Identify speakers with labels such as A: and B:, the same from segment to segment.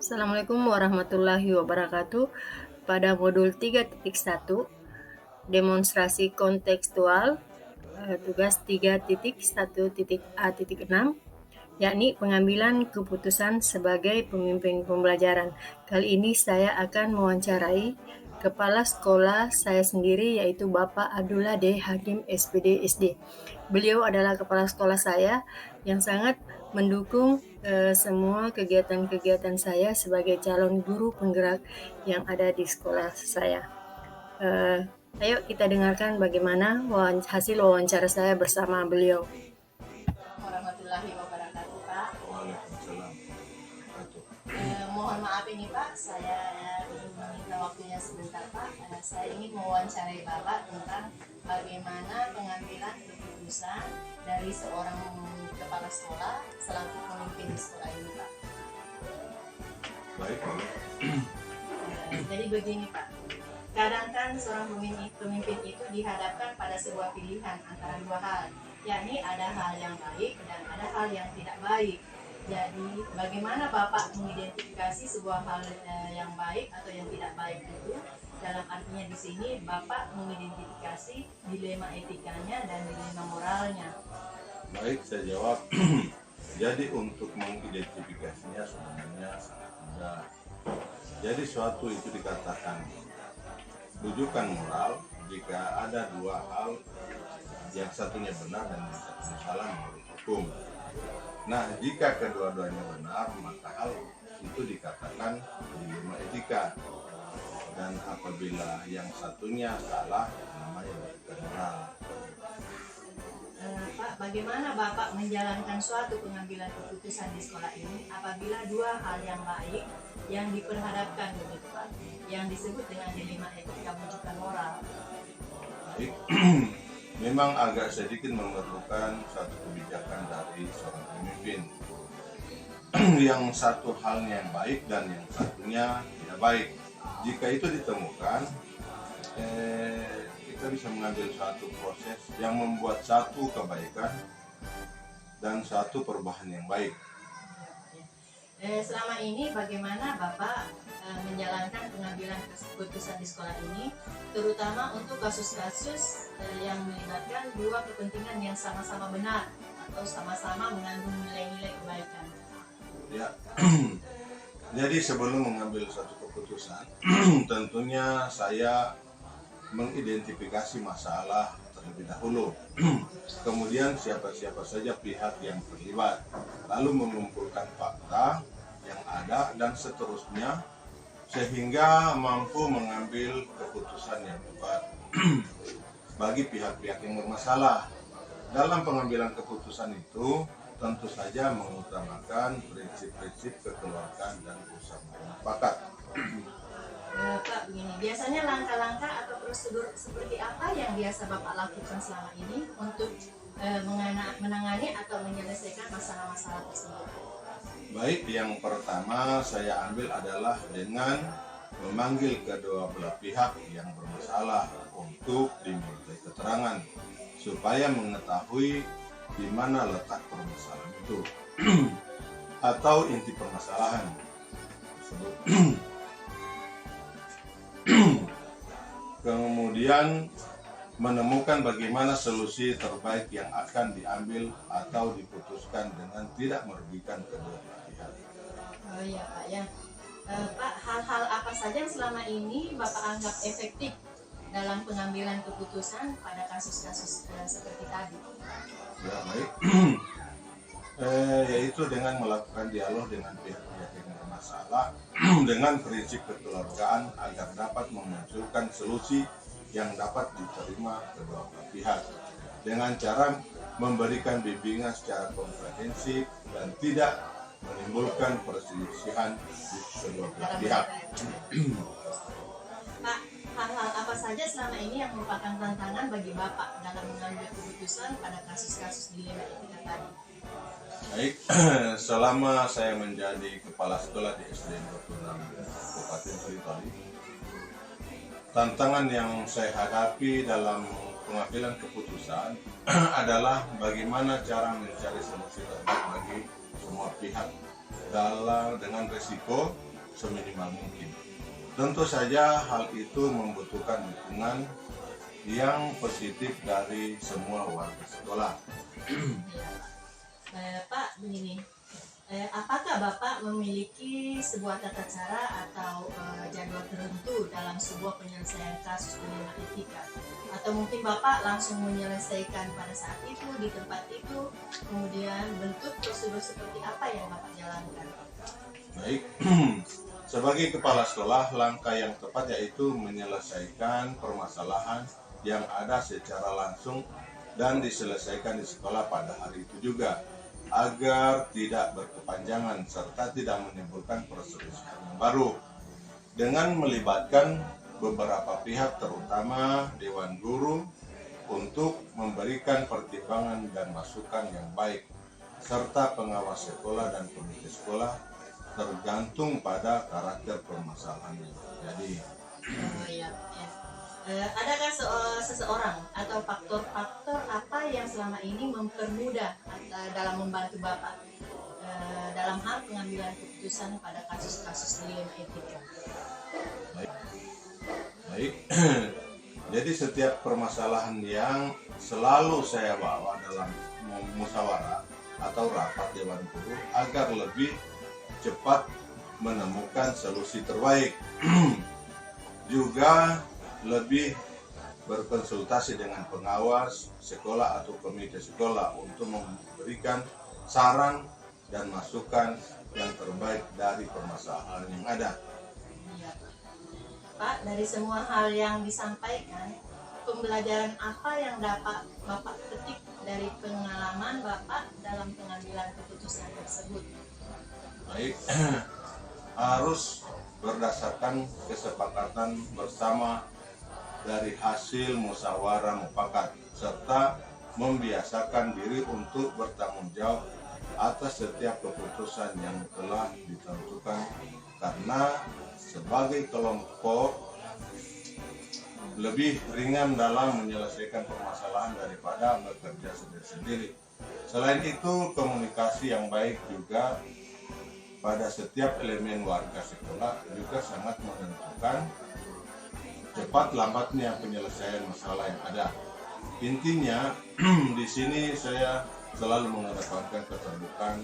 A: Assalamualaikum warahmatullahi wabarakatuh. Pada modul 3.1 demonstrasi kontekstual tugas 3.1.a.6 yakni pengambilan keputusan sebagai pemimpin pembelajaran. Kali ini saya akan mewawancarai kepala sekolah saya sendiri, yaitu Bapak Abdullah D. Hakim SPD SD. Beliau adalah kepala sekolah saya yang sangat mendukung semua kegiatan-kegiatan saya sebagai calon guru penggerak yang ada di sekolah saya. Ayo kita dengarkan bagaimana hasil wawancara saya bersama beliau. Warahmatullahi wabarakatuh, Pak.
B: Waalaikumsalam.
A: Mohon maaf ini Pak, saya ingin meminta waktunya sebentar Pak. Saya ingin mewawancarai Bapak tentang bagaimana pengambilan keputusan dari seorang kepala sekolah selaku pemimpin di sekolah ini Pak.
B: Baik, Pak.
A: Jadi begini Pak, kadang kan seorang pemimpin itu dihadapkan pada sebuah pilihan antara dua hal, yakni ada hal yang baik dan ada hal yang tidak baik. Jadi bagaimana Bapak mengidentifikasi sebuah hal yang baik atau yang tidak baik itu? Dalam artinya di sini Bapak mengidentifikasi dilema etikanya dan dilema moralnya.
B: Baik, saya jawab. Jadi untuk mengidentifikasinya sebenarnya ada. Jadi suatu itu dikatakan rujukan moral jika ada dua hal, yang satunya benar dan yang satunya salah menurut hukum. Nah, jika kedua-duanya benar, maka hal itu dikatakan dilema etika. Dan apabila yang satunya salah, namanya rujukan moral.
A: Pak, bagaimana Bapak menjalankan suatu pengambilan keputusan di sekolah ini apabila dua hal yang baik yang diperhadapkan begitu Pak, yang disebut dengan dilema etika rujukan moral?
B: Baik. Memang agak sedikit memerlukan satu kebijakan dari seorang pemimpin. Yang satu halnya yang baik dan yang satunya tidak baik. Jika itu ditemukan, kita bisa mengambil satu proses yang membuat satu kebaikan dan satu perubahan yang baik.
A: Selama ini bagaimana Bapak menjalankan pengambilan keputusan di sekolah ini, terutama untuk kasus-kasus yang melibatkan dua kepentingan yang sama-sama benar atau sama-sama mengandung nilai-nilai kebaikan?
B: Ya, jadi sebelum mengambil satu keputusan, tentunya saya mengidentifikasi masalah terlebih dahulu. Kemudian siapa-siapa saja pihak yang terlibat, lalu mengumpulkan fakta yang ada dan seterusnya sehingga mampu mengambil keputusan yang tepat bagi pihak-pihak yang bermasalah. Dalam pengambilan keputusan itu tentu saja mengutamakan prinsip-prinsip kekeluargaan dan usaha mufakat.
A: Pak, begini, biasanya langkah-langkah atau prosedur seperti apa yang biasa Bapak lakukan selama ini untuk menangani atau menyelesaikan masalah-masalah tersebut?
B: Baik, yang pertama saya ambil adalah dengan memanggil kedua belah pihak yang bermasalah untuk dimintai keterangan supaya mengetahui di mana letak permasalahan itu atau inti permasalahan tersebut. Kemudian menemukan bagaimana solusi terbaik yang akan diambil atau diputuskan dengan tidak merugikan kedua belah pihak.
A: Oh iya Pak ya. Pak, hal-hal apa saja yang selama ini Bapak anggap efektif dalam pengambilan keputusan pada kasus-kasus seperti tadi?
B: Ya, baik. Yaitu dengan melakukan dialog dengan pihak-pihak yang bermasalah dengan prinsip kekeluargaan agar dapat memunculkan solusi yang dapat diterima kedua belah pihak dengan cara memberikan bimbingan secara komprehensif dan tidak menimbulkan perselisihan di kedua belah pihak.
A: Pak, hal-hal apa saja selama ini yang merupakan tantangan bagi Bapak dalam mengambil keputusan pada kasus-kasus dilema etika tadi?
B: Baik, selama saya menjadi kepala sekolah di SD 26 Kabupaten Toli, tantangan yang saya hadapi dalam pengambilan keputusan adalah bagaimana cara mencari solusi terbaik bagi semua pihak dengan risiko seminimal mungkin. Tentu saja hal itu membutuhkan dukungan yang positif dari semua warga sekolah.
A: Pak, begini, apakah Bapak memiliki sebuah tata cara atau jadwal tertentu dalam sebuah penyelesaian kasus dilema etika? Atau mungkin Bapak langsung menyelesaikan pada saat itu, di tempat itu, kemudian bentuk prosedur seperti apa yang Bapak jalankan?
B: Baik, sebagai kepala sekolah, langkah yang tepat yaitu menyelesaikan permasalahan yang ada secara langsung dan diselesaikan di sekolah pada hari itu juga, agar tidak berkepanjangan serta tidak menimbulkan perselisihan yang baru. Dengan melibatkan beberapa pihak terutama Dewan Guru untuk memberikan pertimbangan dan masukan yang baik, serta pengawas sekolah dan komite sekolah tergantung pada karakter permasalahannya. Jadi,
A: adakah seseorang atau faktor-faktor apa yang selama ini mempermudah dalam membantu Bapak dalam hal pengambilan keputusan pada kasus-kasus dilema etika?
B: baik. Jadi setiap permasalahan yang selalu saya bawa dalam musyawarah atau rapat Dewan Guru agar lebih cepat menemukan solusi terbaik. Juga lebih berkonsultasi dengan pengawas sekolah atau komite sekolah untuk memberikan saran dan masukan yang terbaik dari permasalahan yang ada.
A: Iya, Pak, dari semua hal yang disampaikan, pembelajaran apa yang dapat Bapak petik dari pengalaman Bapak dalam pengambilan keputusan tersebut?
B: Baik, harus berdasarkan kesepakatan bersama dari hasil musyawarah mufakat, serta membiasakan diri untuk bertanggung jawab atas setiap keputusan yang telah ditentukan, karena sebagai kelompok lebih ringan dalam menyelesaikan permasalahan daripada bekerja sendiri-sendiri. Selain itu, komunikasi yang baik juga pada setiap elemen warga sekolah juga sangat menentukan cepat lambatnya penyelesaian masalah yang ada. Intinya di sini saya selalu mengedepankan keterbukaan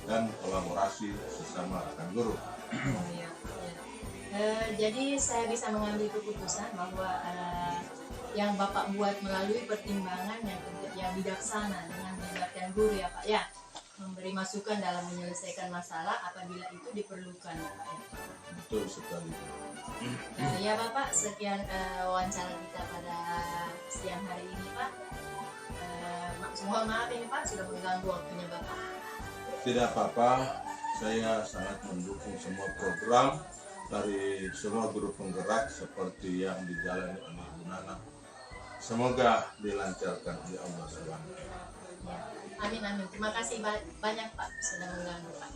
B: dan kolaborasi sesama rekan guru.
A: Jadi saya bisa mengambil keputusan bahwa yang Bapak buat melalui pertimbangan yang bijaksana dengan melibatkan guru ya Pak ya, memberi masukan dalam menyelesaikan masalah apabila itu diperlukan ya Pak ya.
B: Betul sekali.
A: Ya Bapak, sekian wawancara kita pada siang hari ini Pak. Mohon maaf ini Pak sudah mengganggu waktunya Bapak.
B: Tidak apa-apa, saya sangat mendukung semua program dari semua guru penggerak seperti yang dijalani oleh Ibu Nana. Semoga dilancarkan oleh Allah SWT.
A: Ya. Amin amin. Terima kasih banyak Pak sudah mengganggu Pak.